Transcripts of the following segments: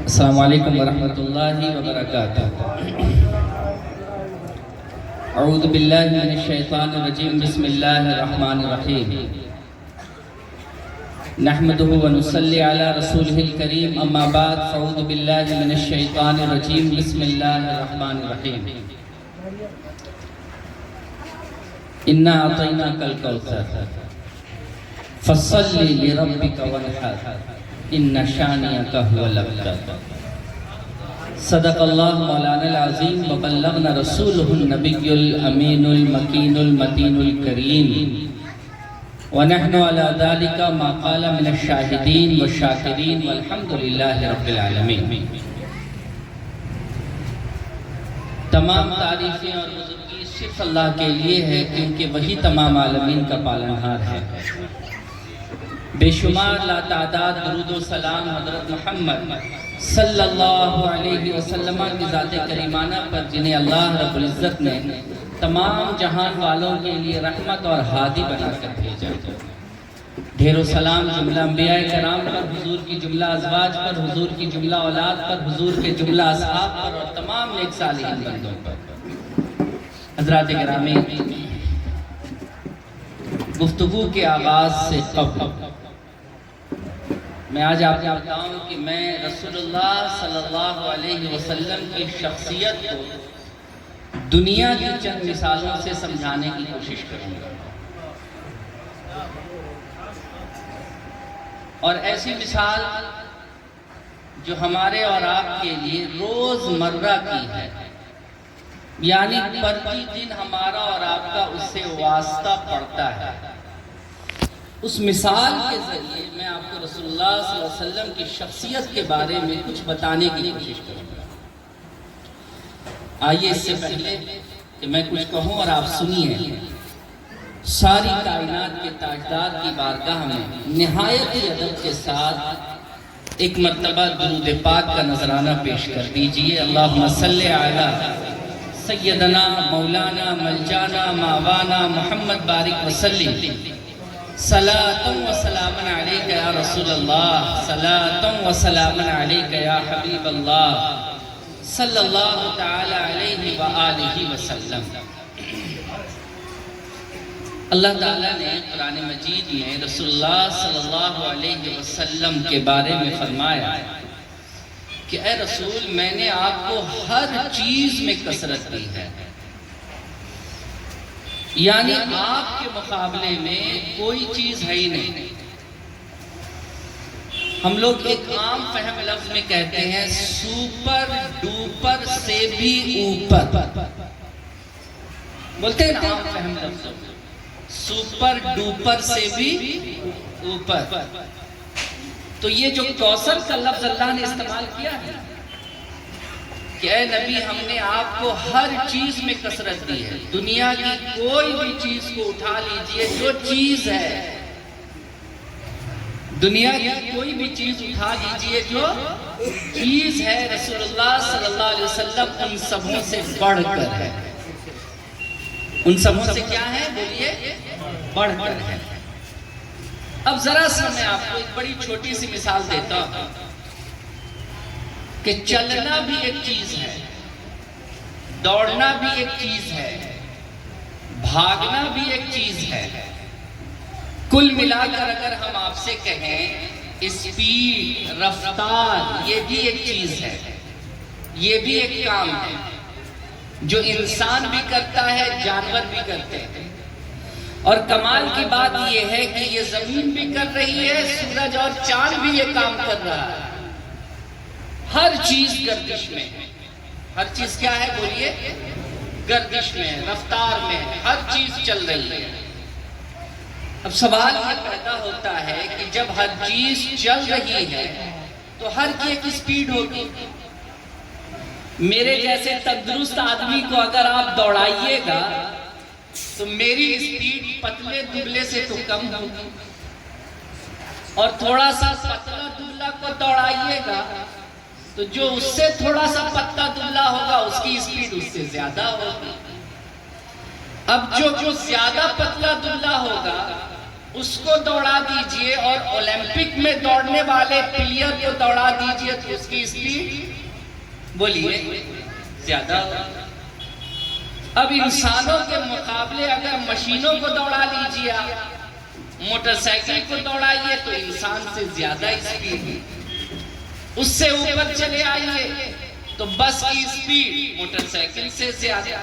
السلام علیکم ورحمۃ اللہ وبرکاتہ۔ اعوذ باللہ من الشیطان الرجیم، بسم اللہ الرحمن الرحیم۔ نحمدہ ونصلی علی رسولہ الکریم، اما بعد فاعوذ باللہ من الشیطان الرجیم، بسم اللہ الرحمن الرحیم۔ انا اعطیناک الکوثر فصل لربک وانحر ان شانئک هو الابتر۔ صدق اللہ مولانا العظیم وبلغنا رسولہ النبی الامین المکین المتین الکریم، ونحن علی ذلک ما قال من الشاہدین والشاکرین والحمد للہ رب العالمین۔ تمام تعریفیں اور بزرگی صرف اللہ کے لیے ہے، کیونکہ وہی تمام عالمین کا پالنہار ہے۔ بے شمار لا تعداد درود و سلام حضرت محمد صلی اللہ علیہ وسلم کی ذات کریمانہ پر، جنہیں اللہ رب العزت نے تمام جہان والوں کے لیے رحمت اور ہادی بنا کر بھیجا۔ ڈھیر و سلام جملہ انبیاء کرام پر، حضور کی جملہ ازواج پر، حضور کی جملہ اولاد پر، حضور کے جملہ اصحاب پر اور تمام نیک صالحین بندوں پر۔ حضرات گرامی، گفتگو کے آغاز سے قبل میں آج آپ کو بتاؤں کہ میں رسول اللہ صلی اللہ علیہ وسلم کی شخصیت کو دنیا کی چند مثالوں سے سمجھانے کی کوشش کروں گا، اور ایسی مثال جو ہمارے اور آپ کے لیے روز مرہ کی ہے، یعنی پرتی دن ہمارا اور آپ کا اس سے واسطہ پڑتا ہے۔ اس مثال کے ذریعے میں آپ کو رسول اللہ صلی اللہ علیہ وسلم کی شخصیت کے بارے میں کچھ بتانے کی کوشش کروں گا۔ آئیے اس سے پہلے کہ میں کچھ کہوں اور آپ سنیے، ساری کائنات کے تاجدار کی بارگاہ میں نہایت ادب کے ساتھ ایک مرتبہ درود پاک کا نذرانہ پیش کر دیجئے۔ اللہم صلی علی سیدنا مولانا ملجانا ماوانا محمد بارک وسلم، صلاۃ و سلام علیک یا رسول اللہ، صلاۃ و سلام علیک یا حبیب اللہ، صلی اللہ تعالی علیہ وآلہ وسلم۔ اللہ تعالیٰ نے قرآن مجید میں رسول اللہ صلی اللہ علیہ وسلم کے بارے میں فرمایا کہ اے رسول، میں نے آپ کو ہر چیز میں کثرت دی ہے، یعنی آپ کے مقابلے میں کوئی چیز ہے ہی نہیں۔ ہم لوگ ایک عام فہم لفظ میں کہتے ہیں سوپر ڈوپر سے بھی اوپر، بولتے ہیں نا عام فہم لفظ، سوپر ڈوپر سے بھی اوپر۔ تو یہ جو کوثر کا لفظ اللہ نے استعمال کیا ہے کہ اے نبی، ہم نے آپ کو ہر چیز میں کثرت دی ہے، دنیا کی کوئی بھی چیز کو اٹھا لیجئے، جو چیز ہے دنیا کی کوئی بھی چیز اٹھا لیجئے جو چیز ہے، رسول اللہ صلی اللہ علیہ وسلم ان سبوں سے بڑھ کر ہے۔ ان سبوں سے کیا ہے؟ بولیے، بڑھ کر ہے۔ اب ذرا سا میں آپ کو ایک بڑی چھوٹی سی مثال دیتا ہوں کہ چلنا بھی ایک چیز ہے، دوڑنا بھی ایک چیز ہے، بھاگنا بھی ایک چیز ہے۔ کل ملا کر اگر ہم آپ سے کہیں اسپیڈ، رفتار، یہ بھی ایک چیز ہے، یہ بھی ایک کام ہے جو انسان بھی کرتا ہے، جانور بھی کرتے ہیں۔ اور کمال کی بات یہ ہے کہ یہ زمین بھی کر رہی ہے، سورج اور چاند بھی یہ کام کر رہا ہے۔ ہر چیز گردش میں ہے، ہر چیز کیا ہے؟ بولیے، گردش میں ہے، رفتار میں ہے، ہر چیز چل رہی ہے۔ اب سوال یہ پیدا ہوتا ہے کہ جب ہر چیز چل رہی ہے تو ہر کی ایک سپیڈ ہوگی۔ میرے جیسے تندرست آدمی کو اگر آپ دوڑائیے گا تو میری سپیڈ پتلے دبلے سے تو کم ہوگی، اور تھوڑا سا پتلا دبلا کو دوڑائیے گا تو جو اس سے تھوڑا سا پتلا دبلا ہوگا اس کی سپیڈ اس سے زیادہ ہوگی۔ اب جو زیادہ پتلا دبلا ہوگا اس کو دوڑا دیجئے اور اولمپک میں دوڑنے والے پلیئر کو دوڑا دیجئے تو اس کی سپیڈ بولیے زیادہ ہوگا۔ اب انسانوں کے مقابلے اگر مشینوں کو دوڑا لیجئے، موٹر سائیکل کو دوڑائیے تو انسان سے زیادہ سپیڈ ہے۔ اس سے اوپر چلے آئیے تو بس کی سپیڈ موٹر سائیکل سے زیادہ،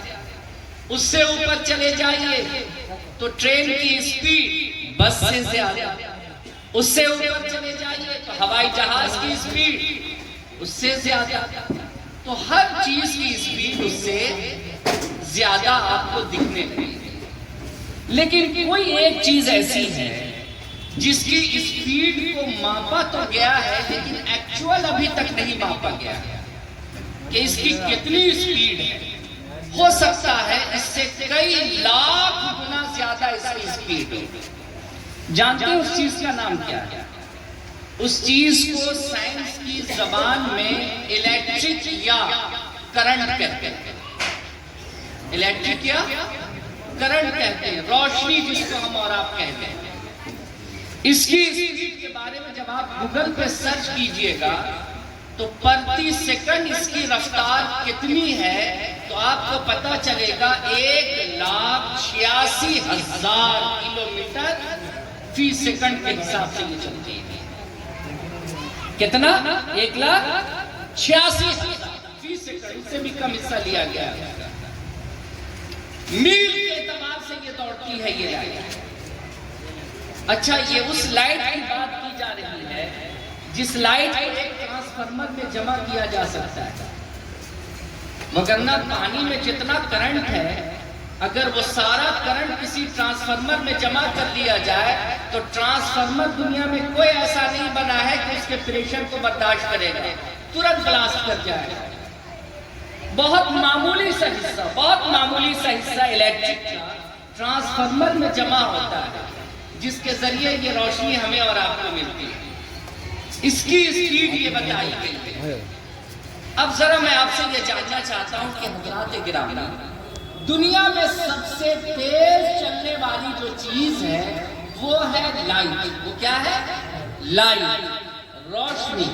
اس سے اوپر چلے جائیے تو ٹرین کی سپیڈ بس سے زیادہ، اس سے اوپر چلے جائیے تو ہوائی جہاز کی سپیڈ اس سے زیادہ، تو ہر چیز کی سپیڈ اس سے زیادہ آپ کو دکھنے لگے۔ لیکن کوئی ایک چیز ایسی ہے جس کی سپیڈ کو ماپا تو گیا ہے لیکن ایکچوئل ابھی تک نہیں ماپا گیا کہ اس کی کتنی سپیڈ ہے۔ ہو سکتا ہے اس سے کئی لاکھ گنا زیادہ اس کی سپیڈ ہو۔ جانتے ہیں اس چیز کا نام کیا ہے؟ اس چیز کو سائنس کی زبان میں الیکٹرک یا کرنٹ کہتے ہیں۔ الیکٹرک یا کرنٹ کہتے ہیں، روشنی جس کو ہم اور آپ کہتے ہیں۔ اس کی سپیڈ کے بارے میں جب آپ گوگل پہ سرچ کیجئے گا تو پرتی سیکنڈ اس کی رفتار کتنی ہے تو آپ کو پتا چلے گا 1,86,000 کلومیٹر فی سیکنڈ کے حساب سے یہ چلتی ہے۔ کتنا؟ 1,86,000 فی سیکنڈ، اس سے بھی کم حصہ لیا گیا ہے۔ میل کے اعتبار سے یہ دوڑتی ہے یہ لائٹ۔ اچھا، یہ اس لائٹ کی بات کی جا رہی ہے جس لائٹ کو ایک ٹرانسفارمر میں جمع کیا جا سکتا ہے، مگر نہ پانی میں جتنا کرنٹ ہے اگر وہ سارا کرنٹ کسی ٹرانسفارمر میں جمع کر لیا جائے تو ٹرانسفارمر دنیا میں کوئی ایسا نہیں بنا ہے کہ اس کے پریشر کو برداشت کرے گا، ترنت بلاسٹ کر جائے گا۔ بہت معمولی سا حصہ الیکٹرک کا ٹرانسفارمر میں جمع ہوتا ہے جس کے ذریعے یہ روشنی ہمیں اور آپ کو ملتی ہے۔ اس کی سپیڈ یہ بتائی گئی ہے۔ اب ذرا میں آپ سے یہ جاننا چاہتا ہوں کہ حضرات گرامی، دنیا میں سب سے تیز چلنے والی جو چیز ہے وہ ہے لائٹ۔ وہ کیا ہے؟ لائٹ، روشنی۔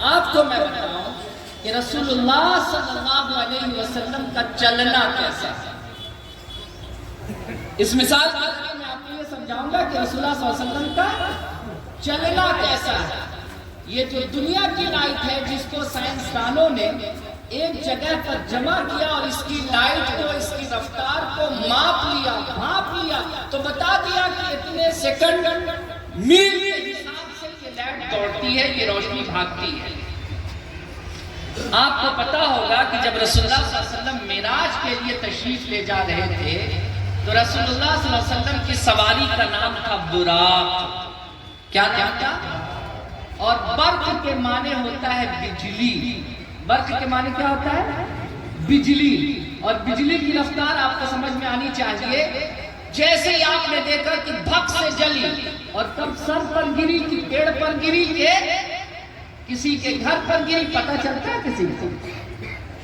آپ کو میں بتاؤں کہ رسول اللہ صلی اللہ علیہ وسلم کا چلنا کیسا ہے۔ اس مثال میں آپ کو یہ سمجھاؤں گا کہ رسول اللہ صلی اللہ علیہ وسلم کا چلنا کیسا ہے۔ یہ جو دنیا کی لائٹ ہے جس کو سائنسدانوں نے ایک جگہ پر جمع کیا اور اس کی لائٹ کو، اس کی رفتار کو ماپ لیا تو بتا دیا کہ اتنے سیکنڈ میل کے حساب سے یہ لائٹ دوڑتی ہے، یہ روشنی بھاگتی ہے۔ آپ کو پتا ہوگا کہ جب رسول اللہ صلی اللہ علیہ وسلم معراج کے لیے تشریف لے جا رہے تھے تو رسول اللہ صلی اللہ علیہ وسلم کی سواری کا نام تھا براق۔ کیا نام تھا؟ اور برق کے معنی ہوتا ہے بجلی۔ برق کے معنی کیا ہوتا ہے؟ بجلی۔ اور بجلی کی رفتار آپ کو سمجھ میں آنی چاہیے۔ جیسے ہی آپ نے دیکھا کہ بھک سے جلی اور کب سر پر گری، کہ پیڑ پر گری، کہ کسی کے گھر پر گری، پتہ چلتا ہے کسی کو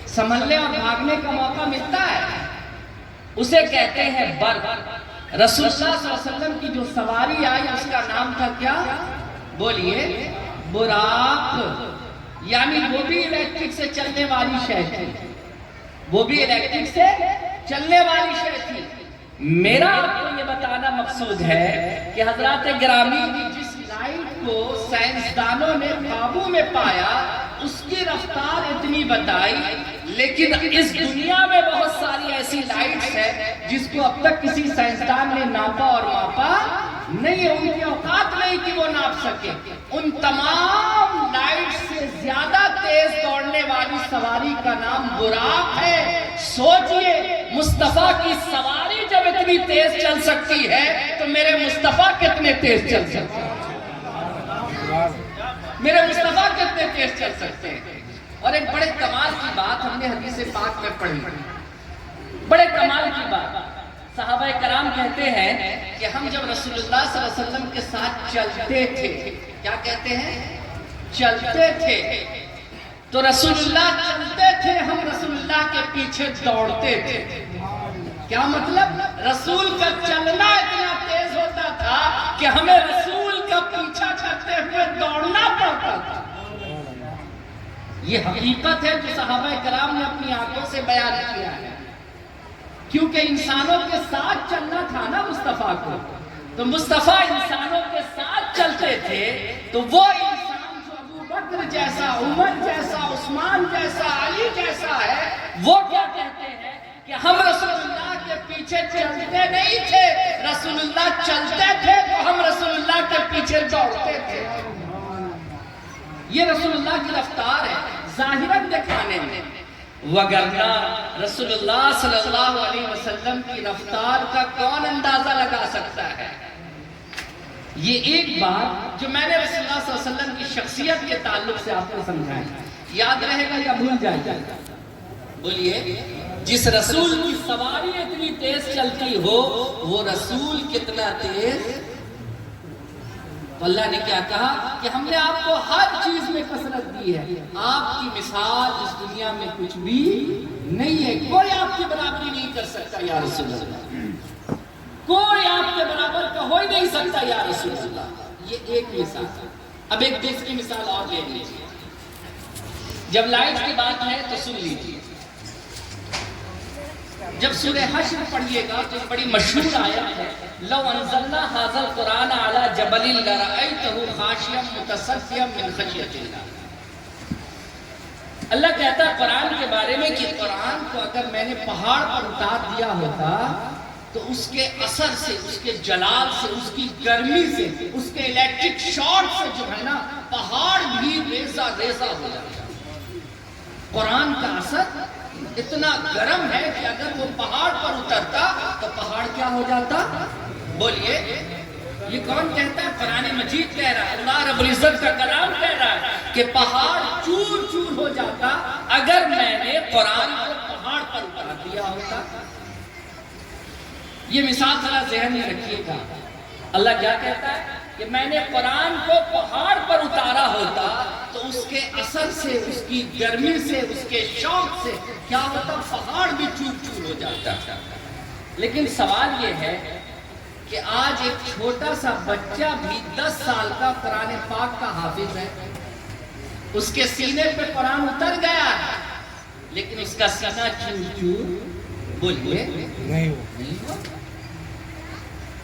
سنبھلنے اور بھاگنے کا موقع ملتا ہے، اسے کہتے ہیں برق۔ رسول اللہ صلی اللہ علیہ وسلم کی جو سواری آئی اس کا نام تھا کیا؟ بولیے، براق۔ یعنی وہ بھی الیکٹرک سے چلنے والی شے تھی، وہ بھی الیکٹرک سے چلنے والی شے تھی۔ میرا آپ کو یہ بتانا مقصود ہے کہ حضرات گرامی جس لائٹ کو سائنسدانوں نے قابو میں پایا اس کی رفتار اتنی بتائی، لیکن اس دنیا میں بہت ساری ایسی لائٹس ہیں جس کو اب تک کسی سائنسدان نے ناپا اور ماپا نہیں ہے، ان کی اوقات نہیں کہ وہ ناپ سکے۔ ان تمام لائٹ سے زیادہ تیز دوڑنے والی سواری کا نام براق ہے۔ سوچئے، مصطفیٰ کی سواری جب اتنی تیز چل سکتی ہے تو میرے مصطفیٰ کتنے تیز چل سکتے ہیں؟ میرے مصطفیٰ کتنے تیز چل سکتے ہیں؟ اور ایک بڑے کمال کی بات ہم نے حدیث پاک میں پڑھی، بڑے کمال کی بات۔ صحابہ کرام کہتے ہیں کہ ہم جب رسول اللہ صلی اللہ علیہ وسلم کے ساتھ چلتے تھے، کیا کہتے ہیں؟ چلتے تھے تو رسول اللہ چلتے تھے، ہم رسول اللہ کے پیچھے دوڑتے تھے۔ کیا مطلب؟ رسول کا چلنا اتنا تیز ہوتا تھا تھا کہ ہمیں رسول کا پیچھا کرتے ہوئے دوڑنا پڑتا تھا۔ یہ حقیقت ہے جو صحابہ کرام نے اپنی آنکھوں سے بیان کیا ہے، کیونکہ انسانوں کے ساتھ چلنا تھا نا مصطفیٰ کو، تو مصطفیٰ انسانوں کے ساتھ چلتے تھے، تو وہ انسان جو ابو بکر جیسا، عمر جیسا، عثمان جیسا، علی جیسا ہے، وہ کیا کہتے ہیں کہ ہم رسول اللہ کے پیچھے چلتے نہیں تھے، رسول اللہ چلتے تھے تو ہم رسول اللہ کے پیچھے دوڑتے تھے۔ یہ رسول اللہ کی رفتار ہے ظاہراً دکھانے میں، وگرنہ رسول اللہ صلی اللہ علیہ وسلم کی رفتار کا کون اندازہ لگا سکتا ہے؟ یہ ایک بات جو میں نے رسول اللہ صلی اللہ علیہ وسلم کی شخصیت کے تعلق سے آپ کو سمجھائی، یاد رہے گا یا بھول جائے گا؟ بولیے، جس رسول کی سواری اتنی تیز چلتی ہو وہ رسول کتنا تیز؟ اللہ نے کیا کہا کہ ہم نے آپ کو ہر چیز میں کثرت دی ہے، آپ کی مثال اس دنیا میں کچھ بھی نہیں ہے، کوئی آپ کی برابری نہیں کر سکتا یا رسول اللہ، کوئی آپ کے برابر کا ہو ہی نہیں سکتا یا رسول اللہ۔ یہ ایک مثال ہے۔ اب ایک دوسری مثال اور لے لیجیے، جب لائٹ کی بات ہے تو سن لیجیے، جب سورہ حشر پڑھیے گا تو بڑی مشہور آیت ہے، لو انزلنا ھذا القرآن علی جبل لرأیتہ خاشعا متصدعا من خشیۃ اللہ۔ اللہ کہتا ہے قرآن کے بارے میں کہ قرآن کو اگر میں نے پہاڑ پر اتار دیا ہوتا تو اس کے اثر سے، اس کے جلال سے، اس کی گرمی سے، اس کے الیکٹرک شارٹ سے جو ہے نا پہاڑ بھی ریزہ ریزہ ہو جاتا۔ قرآن کا اثر اتنا گرم ہے کہ اگر وہ پہاڑ پر اترتا تو پہاڑ کیا ہو جاتا؟ بولیے، یہ کون کہتا ہے؟ قرآن مجید کہہ رہا ہے، اللہ رب العزت کا کلام کہہ رہا ہے کہ پہاڑ چور چور ہو جاتا اگر میں نے قرآن کو پہاڑ پر اتار دیا ہوتا۔ یہ مثال ذرا ذہن میں رکھیے گا۔ اللہ کیا کہتا ہے کہ میں نے قرآن کو پہاڑ پر اتارا ہوتا تو اس کے اثر سے، اس کی گرمی سے، اس کے شوق سے کیا ہوتا؟ پہاڑ بھی چور چور ہو جاتا۔ لیکن سوال یہ ہے کہ آج ایک چھوٹا سا بچہ بھی 10 سال کا قرآن پاک کا حافظ ہے، اس کے سینے پہ قرآن اتر گیا ہے، لیکن اس کا سینہ چور چور بولیے نہیں ہوا۔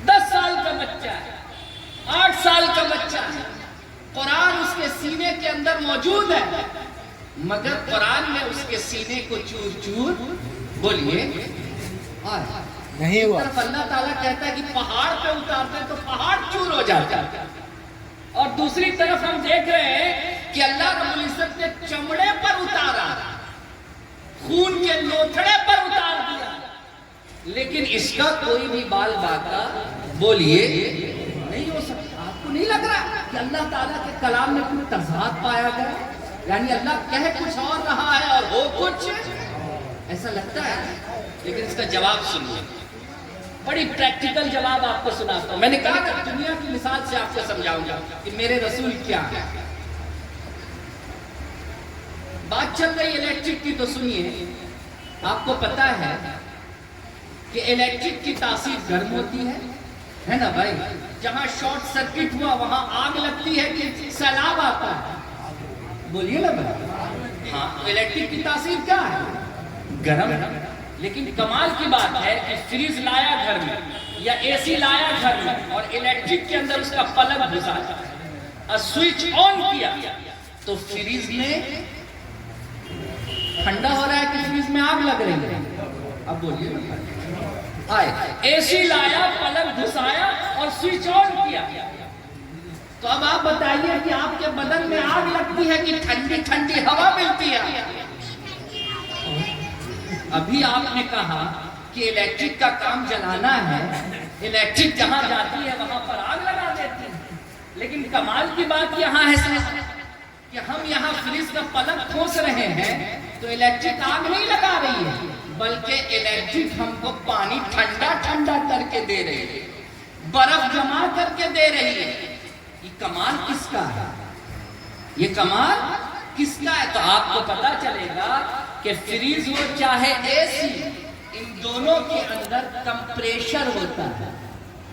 10 سال کا بچہ ہے، 8 سال کا بچہ ہے، قرآن اس کے سینے کے اندر موجود ہے، مگر قرآن نے اس کے سینے کو چور چور بولیے نہیں ہوا۔ طرف اللہ تعالیٰ کہتا ہے کہ پہاڑ پہ اتارتے تو پہاڑ چور ہو جاتا ہے، اور دوسری طرف ہم دیکھ رہے ہیں کہ اللہ رب العزت نے چمڑے پر اتارا، خون کے لوتھڑے پر اتار دیا، لیکن اس کا کوئی بھی بال باقا بولیے نہیں ہو سکتا۔ آپ کو نہیں لگ رہا کہ اللہ تعالیٰ کے کلام میں کوئی تضاد پایا گیا؟ یعنی اللہ کہہ کچھ اور رہا ہے اور ہو کچھ ایسا لگتا ہے، لیکن اس کا جواب سنیے، بڑی پریکٹیکل جواب آپ کو سناتا ہوں۔ میں نے کہا کہ دنیا کی مثال سے آپ کو سمجھاؤں گا کہ میرے رسول کیا ہے۔ بات چل رہی الیکٹرک کی تو سنیے، آپ کو پتا ہے کہ الیکٹرک کی تاثیر گرم ہوتی ہے نا بھائی؟ جہاں شارٹ سرکٹ ہوا وہاں آگ لگتی ہے کہ سیلاب آتا ہے؟ بولیے نا بھائی، ہاں، الیکٹرک کی تاثیر کیا ہے؟ گرم۔ لیکن کمال کی بات ہے کہ فریج لایا گھر میں یا اے سی لایا گھر میں اور الیکٹرک کے اندر اس کا پلگ گھسایا اور سوئچ آن کیا تو فریج میں ٹھنڈا ہو رہا ہے کہ فریج میں آگ لگ رہی ہے؟ اب بولیے، آئے اے سی لایا، پلگ گھسایا اور سوئچ آن کیا، تو اب آپ بتائیے کہ آپ کے بدن میں آگ لگتی ہے کہ ٹھنڈی ٹھنڈی ہوا ملتی ہے؟ ابھی آپ نے کہا کہ الیکٹرک کا کام جلانا ہے، الیکٹرک جہاں جاتی ہے وہاں پر آگ لگا دیتی ہے، لیکن کمال کی بات یہاں ہے کہ ہم یہاں فریج کا پلگ ٹھوس رہے ہیں تو الیکٹرک آگ نہیں لگا رہی ہے، بلکہ الیکٹرک ہم کو پانی ٹھنڈا ٹھنڈا کر کے دے رہی ہے، برف جما کر کے دے رہی ہے۔ یہ کمال کس کا ہے؟ یہ کمال کس کا ہے؟ تو آپ کو پتا چلے گا کہ فریج ہو چاہے اے سی، ان دونوں کے اندر کمپریشر ہوتا ہے۔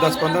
10-15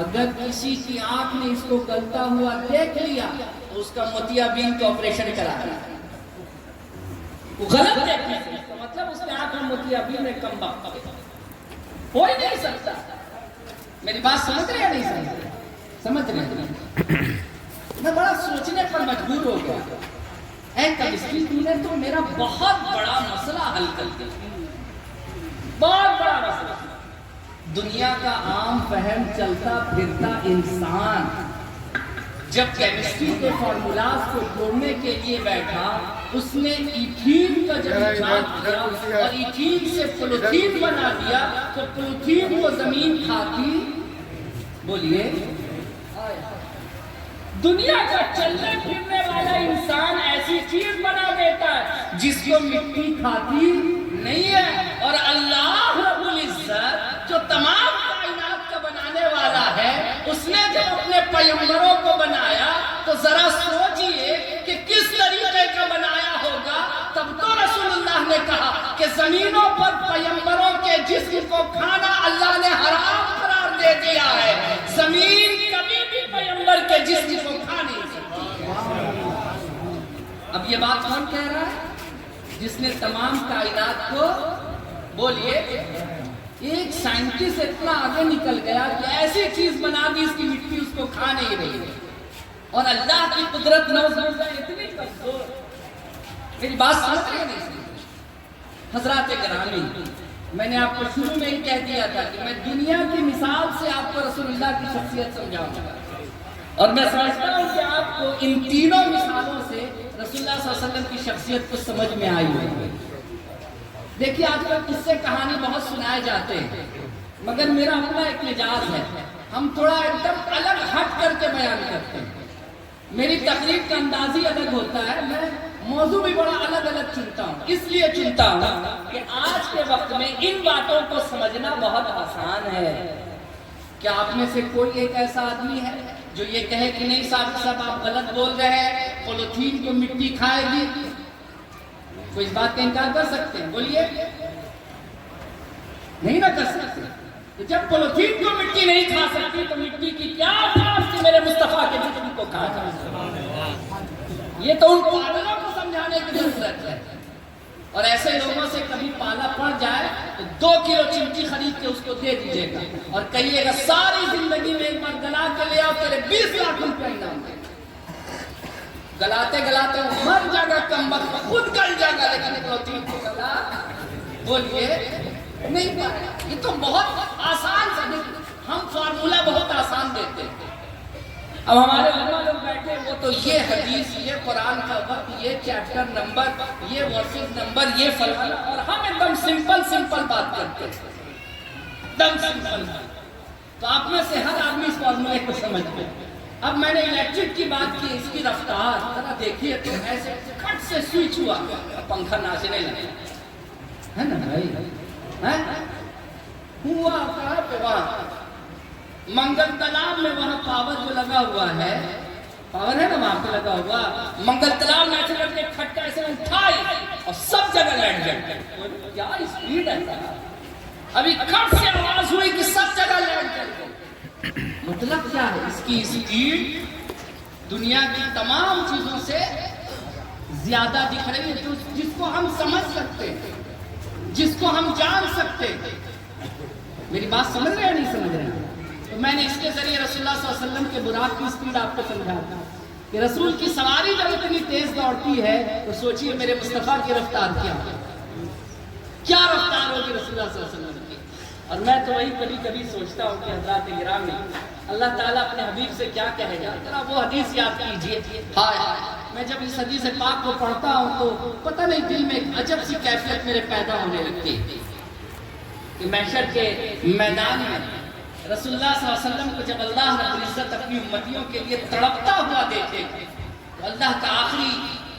اگر کسی کی آنکھ نے اس کو گلتا ہوا دیکھ لیا تو اس کا موتیابین کا آپریشن کرا دیا. وہ غلط دیکھنے سے اس کا مطلب اس کے آنکھ میں موتیابین میں کم وقت ہو ہی نہیں سکتا. میری بات سمجھ رہے یا نہیں سمجھ رہے؟ سمجھ رہے. میں بڑا سوچنے پر مجبور ہو گیا. اے کیمسٹری تو نے تو میرا بہت بڑا مسئلہ حل کر دیا. بہت بڑا مسئلہ. دنیا کا عام فہم چلتا پھرتا انسان جب کیمسٹری کے فارمولاز کو جوڑنے کے لیے بیٹھا, اس نے ایتھین کا جب ایجاد کیا اور ایتھین سے پولوتھین بنا دیا تو پولوتھین کو زمین کھاتی. بولیے, دنیا کا چلنے پھرنے والا انسان ایسی چیز بنا دیتا ہے جس کو مٹی کھاتی نہیں ہے. اور اللہ رب العزت جو تمام کائنات کا بنانے والا ہے, اس نے جب اپنے پیغمبروں کو بنایا تو ذرا سوچئے کہ کس طریقے کا بنایا ہوگا. تب تو رسول اللہ نے کہا کہ زمینوں پر پیغمبروں کے جسم کو کھانا اللہ نے حرام قرار دے دیا ہے. زمین کبھی بھی پیغمبر کے جسم کو کھا نہیں سکتی. اب یہ بات کون کہہ رہا ہے؟ جس نے تمام کائنات کو, بولیے, ایک سائنٹسٹ اتنا آگے نکل گیا کہ ایسی چیز بنا دی اس کی مٹی اس کو کھا نہیں رہی ہے. اور اللہ کی قدرت نوز اتنی کمزور. میری بات سمجھ رہے نہیں حضرات گرامی؟ میں نے آپ کو شروع میں ہی کہہ دیا تھا کہ میں دنیا کی مثال سے آپ کو رسول اللہ کی شخصیت سمجھاؤں گا, اور میں سمجھتا ہوں کہ آپ کو ان تینوں مثالوں سے رسول اللہ صلی اللہ علیہ وسلم کی شخصیت کو سمجھ میں آئی ہوئی. دیکھیے, آج کل قصے کہانی بہت سنائے جاتے ہیں, مگر میرا اپنا ایک مزاج ہے, ہم تھوڑا ایک دم الگ ہٹ کر کے بیان کرتے ہیں. میری تقریب کا انداز ہی الگ ہوتا ہے. میں موضوع بھی بڑا الگ الگ چنتا ہوں. اس لیے چنتا ہوں کہ آج کے وقت میں ان باتوں کو سمجھنا بہت آسان ہے. کیا آپ میں سے کوئی ایک ایسا آدمی ہے جو یہ کہے کہ نہیں صاحب آپ غلط بول رہے ہیں, پولیتھین کو مٹی کھائے گی؟ کوئی اس بات کا انکار کر سکتے ہیں؟ بولیے, نہیں نہ کر سکتے. تو جب پولیتھین کو مٹی نہیں کھا سکتی تو مٹی کی کیا خاص کہ میرے مصطفیٰ کے جسم کو کھا جا سکتا؟ یہ تو ان پاگلوں کو سمجھانے کی ضرورت ہے. اور ایسے لوگوں سے کبھی پالا پڑ جائے تو 2 کلو چمٹی خرید کے اس کو دے دیجیے گا اور کہیے گا ساری زندگی میں ایک بار گلا کے لے آؤ, تیرے 20 لاکھ روپے انعام دے. گلاتے گلاتے مر جائے گا, کم وقت خود گل جائے گا, لیکن پروٹین کو گلا, بولیے, نہیں پائے. یہ تو بہت آسان سے, ہم فارمولا بہت آسان دیتے ہیں. اب ہمارے علماء لوگ بیٹھے, وہ تو یہ حدیث, یہ قرآن کا وقت, یہ چیپٹر نمبر, یہ ورسز نمبر, یہ فلانا, اور ہم ایک دم سمپل بات کرتے ہیں, ایک دم سمپل. تو آپ میں سے ہر آدمی اس فارمولے کو سمجھ گئے. اب میں نے الیکٹرک کی بات کی, اس کی رفتار ذرا دیکھیے تو ایسے کٹ سے سوئچ ہوا, پنکھا ناچنے لگا, ہے نا بھائی؟ ہوا کہاں پہ؟ وہاں منگل تالاب میں, وہاں پاور جو لگا ہوا ہے, پاور ہے نا وہاں پہ لگا ہوا, منگل تالاب ناچنے لگے, کھٹا ایسے اٹھائی اور سب جگہ لائٹ جل گئی. کیا اسپیڈ ہے صاحب! ابھی کٹ سے آواز ہوئی کہ سب جگہ لائٹ جل گئی. مطلب کیا ہے؟ اس کی اسپیڈ دنیا کی تمام چیزوں سے زیادہ دکھ رہی ہے, جس کو ہم سمجھ سکتے ہیں, جس کو ہم جان سکتے ہیں. میری بات سمجھ رہے ہیں نہیں سمجھ رہے ہیں؟ تو میں نے اس کے ذریعے رسول اللہ صلی اللہ علیہ وسلم کے براق کی اسپیڈ آپ کو سمجھا تھا کہ رسول کی سواری جب اتنی تیز دوڑتی ہے تو سوچئے میرے مصطفیٰ کی رفتار کیا رفتار ہوگی رسول اللہ صلی اللہ علیہ وسلم کی. اور میں تو وہی کبھی کبھی سوچتا ہوں کہ حضرات گرامی, اللہ تعالیٰ اپنے حبیب سے کیا کہے گا. ذرا وہ حدیث یاد کیجئے. میں جب اس حدیث پاک کو پڑھتا ہوں تو پتہ نہیں دل میں ایک عجب سی کیفیت میرے پیدا ہونے لگتی ہے کہ محشر کے میدان میں رسول اللہ صلی اللہ علیہ وسلم کو جب اللہ رب العزت اپنی امتیوں کے لیے تڑپتا ہوا دیکھے تو اللہ کا آخری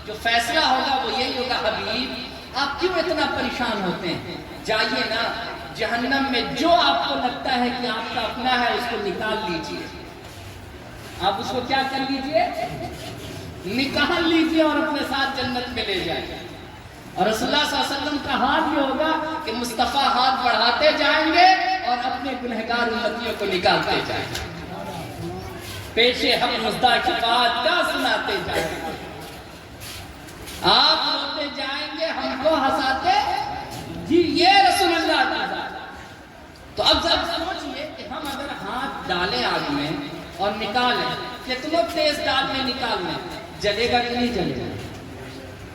جو فیصلہ ہوگا وہ یہی ہوگا, حبیب آپ کیوں اتنا پریشان ہوتے ہیں, جائیے نا جہنم میں جو آپ کو لگتا ہے کہ آپ کا اپنا ہے اس کو نکال لیجئے. آپ اس کو کیا کر لیجئے؟ نکال لیجئے اور اپنے ساتھ جنت میں لے جائیں. اور رسول اللہ صلی اللہ علیہ وسلم کا حال یہ ہوگا کہ مصطفیٰ ہاتھ بڑھاتے جائیں گے اور اپنے گنہگار امتیوں کو نکالتے جائیں گے. پیش حق مزدہ شفاعت کا سناتے جائیں گے. آپ روتے جائیں گے ہم کو ہنساتے جی. یہ رسول اللہ کی ذات. تو اب سوچئے کہ ہم اگر ہاتھ ڈالیں آگ میں اور نکالیں, کتنوں تیز ڈال میں نکالیں, جلے گا کہ نہیں جلے گا؟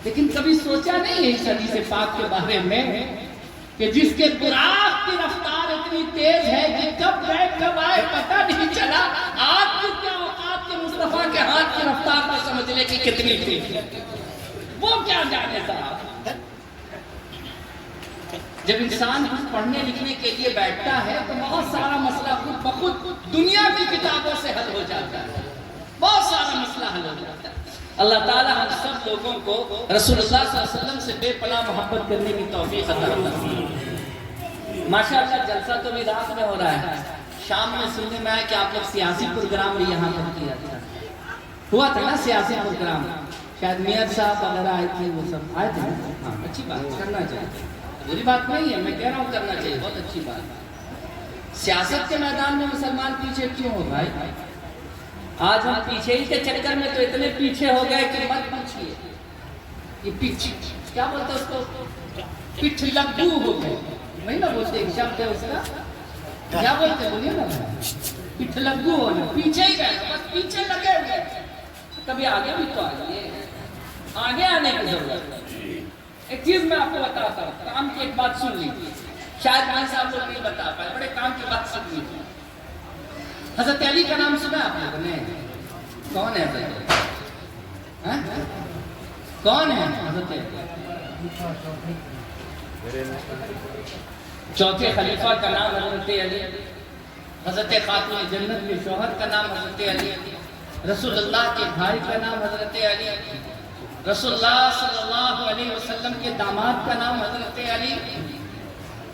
لیکن کبھی سوچا نہیں ہے اس حدیث پاک کے بارے میں کہ جس کے براق کی رفتار اتنی تیز ہے کہ کب گئے کب آئے پتہ نہیں چلا. آگ کی کیا اوقات کے مصطفیٰ کے ہاتھ کی رفتار کو سمجھ لے کہ کتنی تیز ہے, وہ کیا جانے صاحب. جب انسان پڑھنے لکھنے کے لیے بیٹھتا ہے تو بہت سارا مسئلہ خود بخود دنیا کی کتابوں سے حل ہو جاتا ہے, بہت سارا مسئلہ حل ہو جاتا ہے. اللہ تعالیٰ ہم سب لوگوں کو رسول اللہ صلی اللہ علیہ وسلم سے بے پناہ محبت کرنے کی توفیق عطا فرمائے. ماشاءاللہ جلسہ تو بھی رات میں ہو رہا ہے. شام میں سننے میں آیا کہ آپ لوگ سیاسی پروگرام بھی یہاں پر کیا تھا, ہوا تھا نا سیاسی پروگرام, شاید میئر صاحب وغیرہ آئے تھے, وہ سب آئے تھے. ہاں اچھی بات, کرنا چاہیے, بری بات نہیں ہے, میں کہہ رہا ہوں کرنا چاہیے, بہت اچھی بات. سیاست کے میدان میں مسلمان پیچھے کیوں ہو بھائی؟ آج ہم پیچھے ہی کے چکر میں تو اتنے پیچھے ہو گئے کہ مت پوچھیے. یہ پیچھے کیا بولتے اس کو, پٹھ لگو ہو گئے, وہی نا بولتے ایک شبد ہے اس کا, کیا بولتے بولیے نا, پٹھ لگو ہونا, پیچھے ہی گئے, بس پیچھے لگے ہوئے. کبھی آگے بھی تو آئیے, آگے آنے کی ضرورت ہے. ایک چیز میں آپ کو بتاتا ہوں, کام کی ایک بات سن لیجیے, شاید میں صاحب لوگ نہیں بتا پائے, بڑے کام کی بات سن لیجیے. حضرت علی کا نام سنا آپ لوگوں نے؟ کون ہے حضرت علی؟ کون ہے حضرت علی؟ چوتھے خلیفہ کا نام حضرت علی, حضرت خاتون جنت کے شوہر کا نام حضرت علی, رسول اللہ کے بھائی کا نام حضرت علی, رسول اللہ صلی اللہ علیہ وسلم کے داماد کا نام حضرت علی,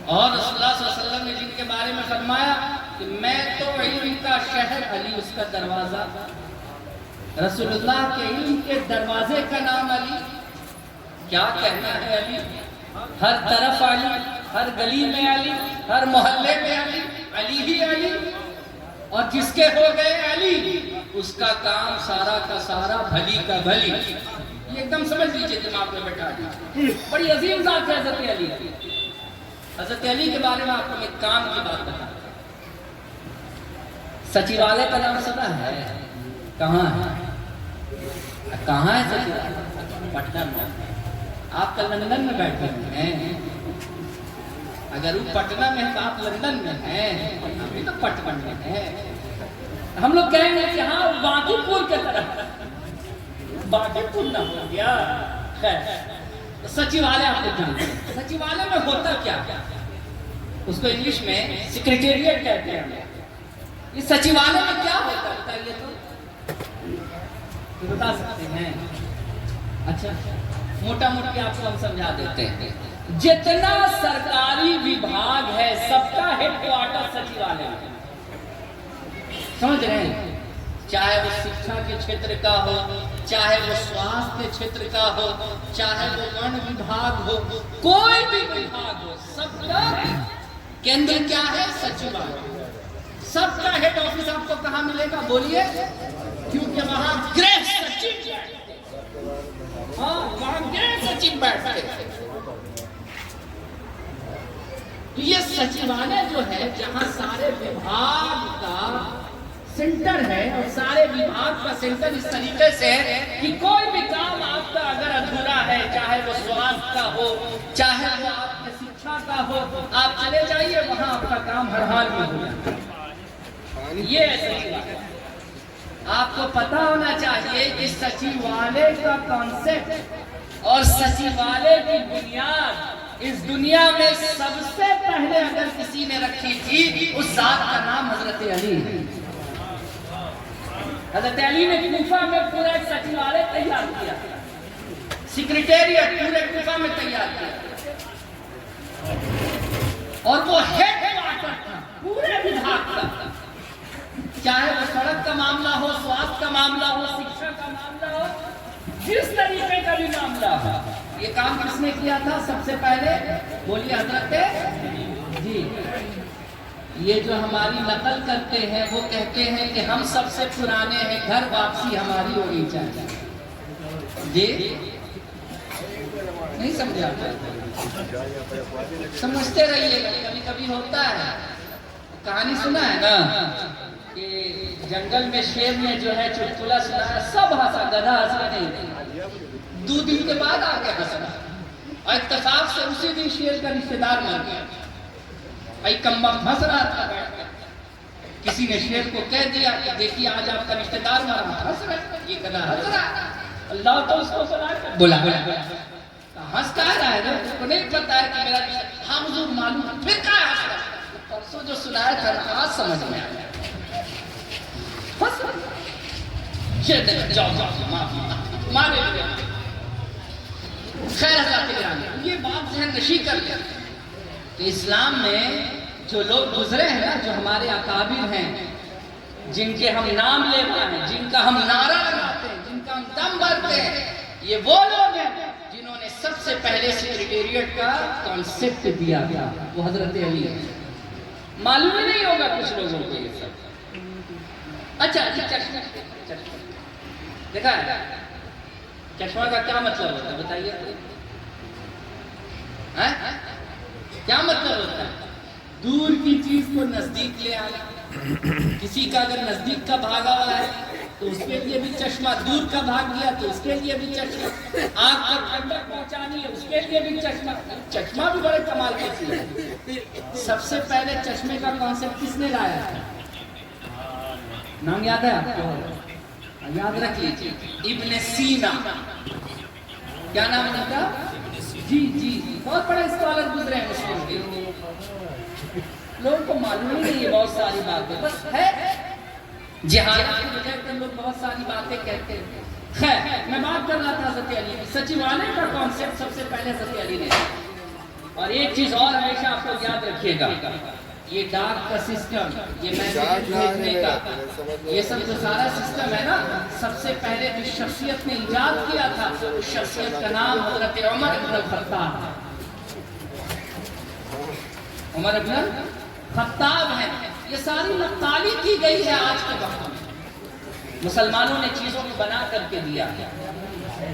اور رسول اللہ صلی اللہ علیہ وسلم نے جن کے بارے میں فرمایا کہ میں تو علم کا شہر, علی اس کا دروازہ. رسول اللہ کے علم کے دروازے کا نام علی. کیا کہنا ہے علی, ہر طرف علی, ہر گلی میں علی, ہر محلے میں علی, علی ہی علی. اور جس کے ہو گئے علی اس کا کام سارا کا سارا بھلی کا بھلی. یہ ایک دم سمجھ لیجئے, دماغ میں بیٹھا دیجئے, بڑی عظیم ذات ہے حضرت علی. حضرت علی کے بارے میں آپ کو ایک کام کی بات بتا. سچیوالے کا نام سنا ہے؟ کہاں ہے, کہاں ہے سچیوالے؟ پٹنہ میں. آپ کا لندن میں بیٹھے ہوئے ہیں, اگر وہ پٹنہ میں ہے تو آپ لندن میں ہیں, ابھی تو پٹنہ میں ہیں. ہم لوگ کہیں گے کہ ہاں باقی پور کے طرف, باقی پور نہ ہو گیا. خیر, سچیوالے آپ کو جانتے ہیں. سچیوالے میں ہوتا کیا, اس کو انگلش میں سیکریٹریٹ کہتے ہیں. اس سچیوالے میں کیا ہوتا ہے بتائیے تو بتا سکتے ہیں؟ اچھا موٹا موٹی آپ کو ہم سمجھا دیتے ہیں. جتنا سرکاری وبھاگ ہے سب کا ہیڈ کوارٹر سچیوالے میں. سمجھ رہے ہیں, چاہے وہ شکشا کے چھیتر کا ہو, چاہے وہ سواستھ کے چھیتر کا ہو, چاہے وہ ون وبھاگ ہو, کوئی بھی وبھاگ ہو, سب کا کیندر کیا ہے, سچیوالے. سب کا ہیڈ آفس آپ کو کہاں ملے گا بولیے؟ کیونکہ وہاں گرہ سچیو, ہاں وہاں گرہ سچیو بیٹھتے ہیں. تو یہ سچیوالے جو ہے جہاں سارے وبھاگ کا سینٹر ہے, اور سارے وبھاگ کا سینٹر اس طریقے سے ہے کہ کوئی بھی کام آپ کا اگر ادھورا ہے, چاہے وہ سواستھ کا ہو, چاہے وہ آپ کے شکشا کا ہو, آپ چلے جائیے وہاں آپ کا کام ہر حال میں ہو جائے. یہ سچیوالے. آپ کو پتا ہونا چاہیے کہ سچیوالے کا کانسیپٹ اور سچیوالے کی بنیاد اس دنیا میں سب سے پہلے اگر کسی نے رکھی تھی, اس ذات کا نام حضرت علی ہے. حضرت علی نے کوفہ میں پورا ایک سچیوالے تیار کیا, سیکریٹریٹ پورے کوفہ میں تیار کیا, اور وہ ہیڈ کوارٹر تھا پورے وبھاگ کا. چاہے وہ سڑک کا معاملہ ہو, سواستھ کا معاملہ ہو, شکشا کا معاملہ ہو, جس طریقے کا بھی معاملہ ہو. یہ کام کس نے کیا تھا سب سے پہلے بولیے؟ حضرت جی یہ جو ہماری نقل کرتے ہیں وہ کہتے ہیں کہ ہم سب سے پرانے ہیں، گھر واپسی ہماری ہونی چاہیے. جی نہیں سمجھا؟ سمجھتے رہیے گا. کبھی کبھی ہوتا ہے، کہانی سنا ہے نا کہ جنگل میں شیر نے جو ہے چٹکلا سنایا، سب ہنسا، گدھا ہنسا نہیں. 2 دن کے بعد آ کے ہنسا، اور اتفاق سے اسی دن شیر کا رشتے دار مر گیا. بھائی کمبخت ہنس رہا تھا بیٹھ کر. کسی نے شیر کو کہہ دیا کہ دیکھیے آج آپ کا رشتے دار مرا، ہنس رہا، یہ گدھا ہنس رہا. اللہ تو اس کو بلا ہنس کہا رہا ہے نا، اس کو نہیں پتا ہے کہ میرا ہم حضور معلوم ہے، پھر کہا ہنس رہا. پرسوں جو سنایا تھا آج سمجھ میں آیا. مارے خیر حضرات گرامی، یہ بات ذہن نشی کر لیا کہ اسلام میں جو لوگ گزرے ہیں نا، جو ہمارے اکابر ہیں، جن کے ہم نام لیوا ہیں، جن کا ہم نعرہ لگاتے ہیں، جن کا ہم دم بھرتے ہیں، یہ وہ لوگ ہیں جنہوں نے سب سے پہلے سیکریٹریٹ کا کانسیپٹ دیا تھا. وہ حضرت علی ہے. معلوم ہی نہیں ہوگا کچھ لوگوں کو یہ سب. اچھا دیکھا ہے چشمہ کا کیا مطلب ہوتا ہے بتائیے؟ کیا مطلب ہوتا ہے؟ دور کی چیز کو نزدیک لے آنا. کسی کا اگر نزدیک کا بھاگا ہوا ہے تو اس کے لیے بھی چشمہ، دور کا بھاگ گیا تو اس کے لیے بھی چشمہ، آنکھ کو ٹھنڈک پہنچانی ہے اس کے لیے بھی چشمہ. چشمہ بھی بڑے کمال کی چیز ہے. سب سے پہلے چشمے کا کانسیپٹ کس نے لایا تھا؟ نام یاد ہے آپ کو؟ یاد رکھ لیجیے، ابن سینا. کیا نام ہے کا؟ جی بہت بڑے اسکالر گزرے ہیں مسلم کے. لوگوں کو معلوم ہی نہیں ہے بہت ساری باتیں، بس ہے جہاد کی وجہ سے لوگ بہت ساری باتیں کہتے ہیں. خیر میں بات کر رہا تھا حضرت علی. سچیوانے کا کانسیپٹ سب سے پہلے حضرت علی نے. اور ایک چیز اور ہمیشہ آپ کو یاد رکھیے گا، یہ ڈاک کا سسٹم، یہ میسیج بھیجنے کا، یہ سب جو سارا سسٹم ہے نا، سب سے پہلے جس شخصیت نے ایجاد کیا تھا اس شخصیت کا نام حضرت عمر بن الخطاب. عمر بن الخطاب ہے. یہ ساری نقالی کی گئی ہے آج کے وقت میں. مسلمانوں نے چیزوں کو بنا کر کے دیا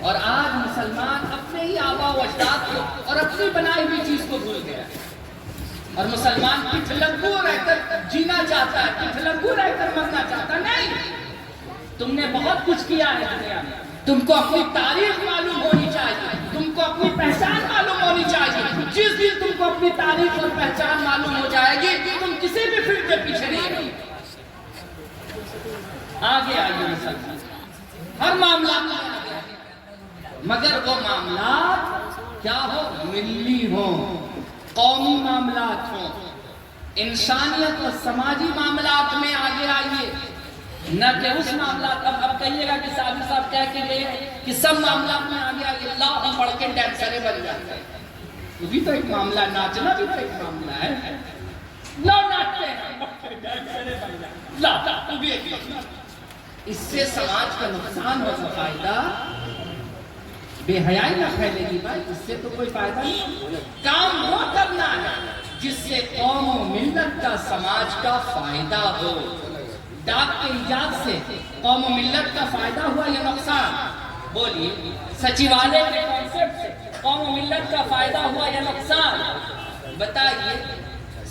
اور آج مسلمان اپنے ہی آبا و اجداد کو اور اپنی بنائی ہوئی چیز کو بھول گیا. اور مسلمان پٹھ لگو رہ کر جینا چاہتا ہے، پٹھ لگو رہ کر مرنا چاہتا. نہیں، تم نے بہت کچھ کیا ہے دنیا میں. تم کو اپنی تاریخ معلوم ہونی چاہیے، تم کو اپنی پہچان معلوم ہونی چاہیے. جس دن تم کو اپنی تاریخ اور پہچان معلوم ہو جائے گی تم کسی بھی فکر کے پیچھے نہیں رہو. آگے آئیے مسلمان ہر معاملات میں آگے، مگر وہ معاملات کیا ہو؟ ملی ہوں، قومی معاملات ہوں، انسانیت اور سماجی معاملات میں آگے آئیے. نہ کہ اس معاملات. اب کہیے گا کہ صاحب کہہ کے گئے کہ سب معاملات میں آگے آئیے. اللہ پڑھ کے ڈینسرے بن جاتے ہیں. وہ بھی تو ایک معاملہ، ناچنا بھی تو ایک معاملہ ہے. لو ناچتے ہیں، ڈینسرے بن جاتے ہیں. اس سے سماج کا نقصان اور فائدہ بے حیائی نہ پھیلے گی بھائی. اس سے تو کوئی فائدہ نہیں. کام وہ کرنا ہے جس سے قوم و ملت کا، سماج کا فائدہ ہو. ڈاک کے ایجاد سے قوم و ملت کا فائدہ ہوا یا نقصان؟ بولیے. سچیوالے کے کانسیپٹ سے قوم و ملت کا فائدہ ہوا یا نقصان؟ بتائیے.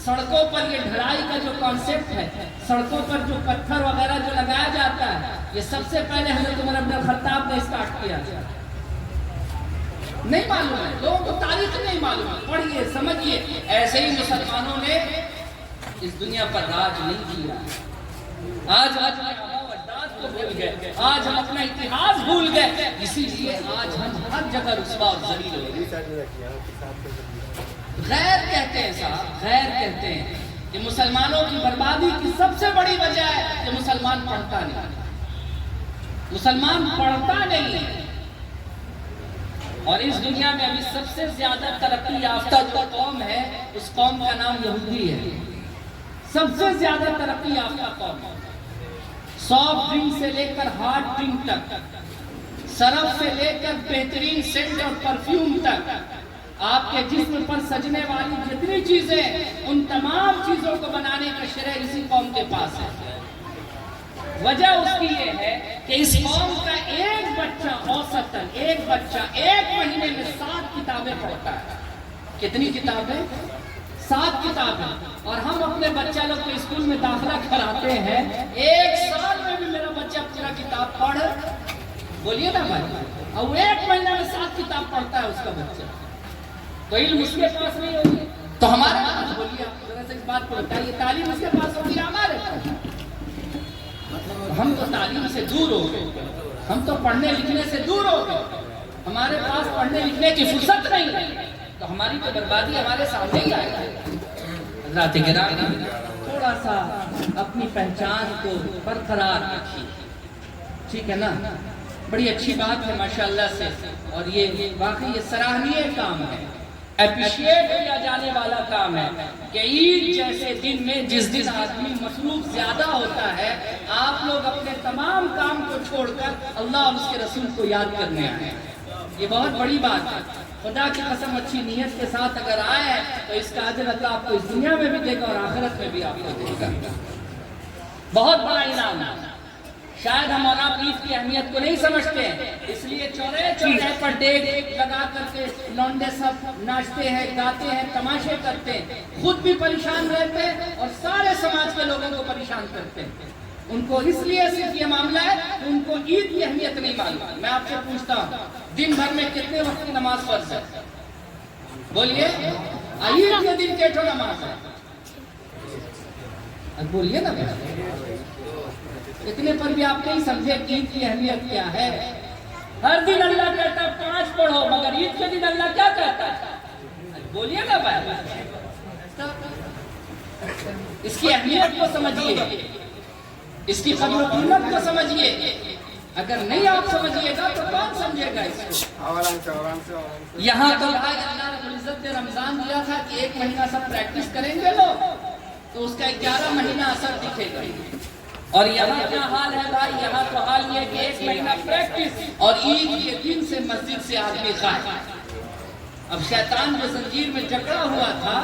سڑکوں پر یہ ڈھلائی کا جو کانسیپٹ ہے، سڑکوں پر جو پتھر وغیرہ جو لگایا جاتا ہے، یہ سب سے پہلے حضرت عمر بن الخطاب نے اسٹارٹ کیا. نہیں معلوم ہے لوگوں کو، تاریخ نہیں معلوم ہے. پڑھیے سمجھیے. ایسے ہی مسلمانوں نے اس دنیا پر راج نہیں کیا. آج کو بھول گئے، آج ہم اپنا اتحاد بھول گئے. اسی لیے آج ہم ہر جگہ رسوا اور ذلیل ہو گئے. غیر کہتے ہیں صاحب، غیر کہتے ہیں کہ مسلمانوں کی بربادی کی سب سے بڑی وجہ ہے کہ مسلمان پڑھتا نہیں. مسلمان پڑھتا نہیں ہے. اور اس دنیا میں ابھی سب سے زیادہ ترقی یافتہ جو قوم ہے اس قوم کا نام یہودی ہے. سب سے زیادہ ترقی یافتہ قوم ہے. سافٹ ڈرنک سے لے کر ہارڈ ڈرنک تک، سرف سے لے کر بہترین سینٹ اور پرفیوم تک. آپ کے جسم پر سجنے والی جتنی چیزیں، ان تمام چیزوں کو بنانے کا شرع اسی قوم کے پاس ہے۔ وجہ اس کی یہ ہے کہ اس قوم کا ایک بچہ اوسطاً ایک مہینے میں 7 کتابیں پڑھتا ہے۔ کتنی کتابیں؟ 7 کتابیں۔ اور ہم اپنے بچہ لوگ کو اسکول میں داخلہ کراتے ہیں، 1 سال میں بھی میرا بچہ پورا کتاب پڑھ، بولیے نا بھائی، اور 1 مہینہ میں 7 کتاب پڑھتا ہے اس کا بچہ، تو علم اس کے پاس نہیں ہوگی تو ہمارے پاس، بولیے آپ ذرا سے اس بات کو بتائیے، تعلیم اس کے پاس ہوگی ہمارے پاس؟ ہم تو تعلیم سے دور ہو گئے، ہم تو پڑھنے لکھنے سے دور ہو گئے، ہمارے پاس پڑھنے لکھنے کی فرصت نہیں ہے، تو ہماری تو بربادی ہمارے سامنے ہی آئے گی۔ حضرات کرام، تھوڑا سا اپنی پہچان کو برقرار رکھیے، ٹھیک ہے نا؟ بڑی اچھی بات ہے ماشاءاللہ سے، اور یہ واقعی یہ سراہنیہ کام ہے، اپریشیٹ کیا جانے والا کام ہے کہ عید جیسے دن میں جس دن آدمی مصروف زیادہ ہوتا ہے، آپ لوگ اپنے تمام کام کو چھوڑ کر اللہ اور اس کے رسول کو یاد کرنے آئے ہیں۔ یہ بہت بڑی بات ہے، خدا کی قسم اچھی نیت کے ساتھ اگر آئے تو اس کا اجر اللہ آپ کو اس دنیا میں بھی دے گا اور آخرت میں بھی آپ کو دے گا، بہت بڑا انعام ہے۔ شاید ہم اور آپ عید کی اہمیت کو نہیں سمجھتے ہیں، اس لیے چوراہے پر ڈیگ لگا کر کے لونڈے سب ناچتے ہیں، گاتے ہیں، تماشے کرتے ہیں، خود بھی پریشان رہتے ہیں اور سارے سماج کے لوگوں کو پریشان کرتے ہیں۔ ان کو اس لیے صرف یہ معاملہ ہے کہ ان کو عید کی اہمیت نہیں معلوم۔ میں آپ سے پوچھتا ہوں، دن بھر میں کتنے وقت کی نماز فرض ہے؟ بولیے، عید کے دن کیٹھو نماز ہے؟ بولیے نا، اتنے پر بھی آپ نہیں سمجھے کہ عید کی اہمیت کیا ہے۔ ہر دن اللہ کہتا ہے 5 پڑھو، مگر عید کے دن اللہ کیا کہتا ہے؟ بولیے نا بھائی، اس کی اہمیت کو سمجھیے، اس کی قدر و قیمت کو سمجھیے۔ اگر نہیں آپ سمجھیے گا تو کون سمجھے گا اس کو؟ یہاں تو اللہ رب العزت نے رمضان دیا تھا کہ 1 مہینہ سب پریکٹس کریں گے لوگ تو اس کا 11 مہینہ اثر دکھے گا، اور یہاں کیا حال ہے بھائی؟ یہاں تو حال یہ کہ 1 مہینہ پریکٹس اور عید کے دن سے مسجد سے آدمی خارج۔ اب شیطان جو زنجیر میں جکڑا ہوا تھا،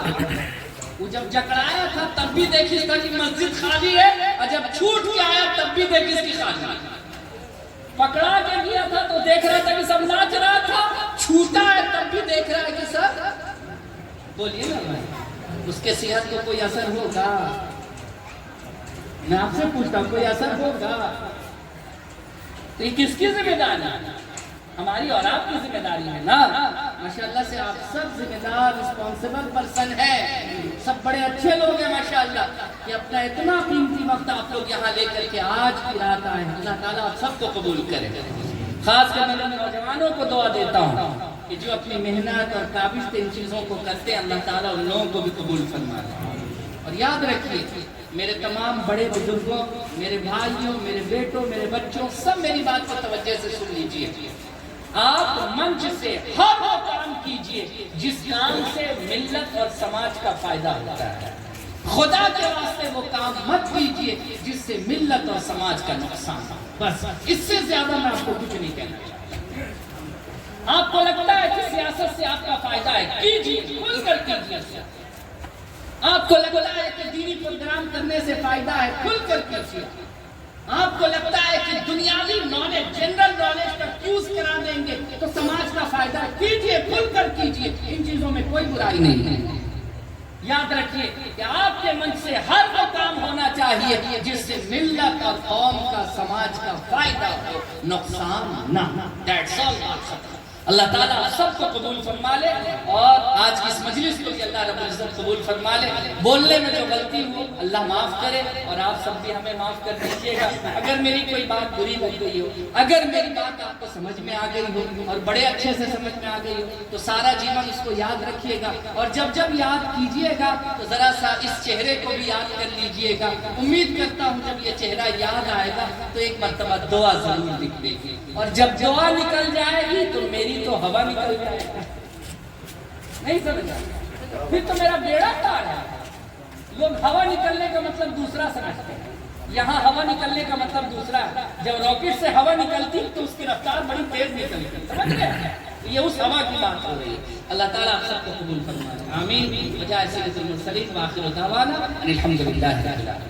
وہ جب جکڑایا تھا تب بھی دیکھیس تھا کہ مسجد خالی ہے، اور جب چھوٹ کے آیا تب بھی دیکھیس کی خالی ہے۔ پکڑا کے گیا تھا تو دیکھ رہا تھا کہ سب ناچ رہا تھا، چھوٹا ہے تب بھی دیکھ رہا ہے کہ سب، بولیے نا بھائی، اس کے صحت کو کوئی اثر ہوگا؟ میں آپ سے پوچھتا ہوں، کوئی اثر ہوگا؟ تو یہ کس کی ذمہ داری ہے؟ ہماری اور آپ کی ذمہ داری ہے نا۔ ماشاءاللہ سے آپ سب ذمہ دار رسپانسیبل پرسن ہیں، سب بڑے اچھے لوگ ہیں ماشاءاللہ کہ اپنا اتنا قیمتی وقت آپ لوگ یہاں لے کر کے آج کی رات آئے ہیں۔ اللہ تعالیٰ آپ سب کو قبول کرے۔ خاص کر میں نوجوانوں کو دعا دیتا ہوں کہ جو اپنی محنت اور کاوش سے ان چیزوں کو کرتے ہیں، اللہ تعالیٰ ان لوگوں کو بھی قبول فرمائے۔ اور یاد رکھیے، میرے تمام بڑے بزرگوں، میرے بھائیوں، میرے بیٹوں، میرے بچوں، سب میری بات کو توجہ سے سن لیجئے۔ آپ منچ سے ہر وہ کام کیجئے جس کام سے ملت اور سماج کا فائدہ ہوتا ہے۔ خدا کے واسطے وہ کام مت کیجئے جس سے ملت اور سماج کا نقصان ہو۔ بس اس سے زیادہ میں آپ کو کچھ نہیں کہنا چاہتا۔ آپ کو لگتا ہے کہ سیاست سے آپ کا فائدہ ہے، کیجئے، کھل کر کیجئے۔ آپ کو لگتا ہے کہ دینی پروگرام کرنے سے فائدہ ہے، کھل کر کیجئے۔ آپ کو لگتا ہے کہ دنیاوی نالج، جنرل نالج کا کیوز کرا دیں گے تو سماج کا فائدہ ہے، کیجئے، کھل کر کیجئے۔ ان چیزوں میں کوئی برائی نہیں ہے۔ یاد رکھیے کہ آپ کے من سے ہر وہ کام ہونا چاہیے جس سے ملت اور قوم کا، سماج کا فائدہ ہو، نقصان نہ۔ That's all آپ سب۔ اللہ تعالیٰ سب کو قبول فرما لے، اور آج کی اس مجلس کو بھی اللہ رب العزت قبول فرما لے۔ بولنے میں جو غلطی ہو اللہ معاف کرے، اور آپ سب بھی ہمیں معاف کر دیجیے گا اگر میری کوئی بات بری لگ گئی ہو، اگر میری بات آپ کو سمجھ میں آ گئی ہو اور بڑے اچھے سے سمجھ میں آ گئی ہو تو سارا جیون اس کو یاد رکھیے گا، اور جب جب یاد کیجیے گا تو ذرا سا اس چہرے کو بھی یاد کر لیجیے گا۔ امید کرتا ہوں جب یہ چہرہ یاد آئے گا تو ایک مرتبہ دعا ضرور نکلے گی، اور جب دعا نکل جائے گی تو میری تو ہوا نکل جائے گا۔ نہیں سمجھا؟ پھر تو میرا بیڑا پار ہے۔ لوگ ہوا نکلنے کا مطلب دوسرا سمجھتے ہیں، یہاں ہوا نکلنے کا مطلب دوسرا ہے۔ جب راکٹ سے ہوا نکلتی تو اس کی رفتار بڑی تیز نکلتی، سمجھ گئے؟ یہ اس ہوا کی بات ہو رہی ہے. اللہ تعالیٰ آپ سب کو قبول فرمائے. آمین. وجائے سید المرسلین وآخر دعوانا ان الحمدللہ رب العالمین.